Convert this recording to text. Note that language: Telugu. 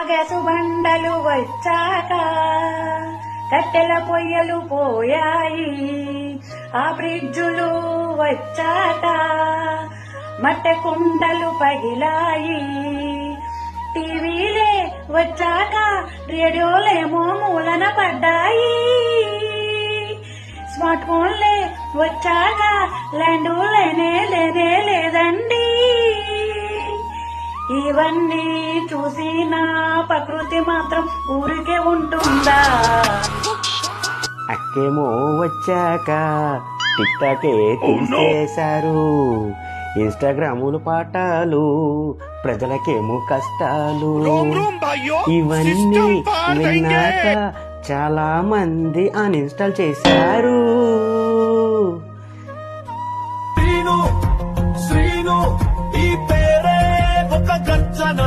గ్యాసు బండలు వచ్చాక కట్టెల పొయ్యలు పోయాయి, ఆ ఫ్రిడ్జులు వచ్చాక మట్టె కుండలు పగిలాయి, టీవీలే వచ్చాక రేడియోలేమో మూలన పడ్డాయి, స్మార్ట్ ఫోన్లే వచ్చాక ల్యాండు లేనే లేదండి. ఇవన్నీ చూసిన ప్రకృతి మాత్రం ఊరికే ఉంటుందా? అక్కేమో వచ్చాక టిక్ టాకే తీసేశారు, ఇన్స్టాగ్రాములు పాఠాలు, ప్రజలకేమో కష్టాలు. ఇవన్నీ విన్నాక చాలా మంది అన్ఇన్స్టాల్ చేశారు. శ్రీను ఈ పేరే ఒక గర్జన.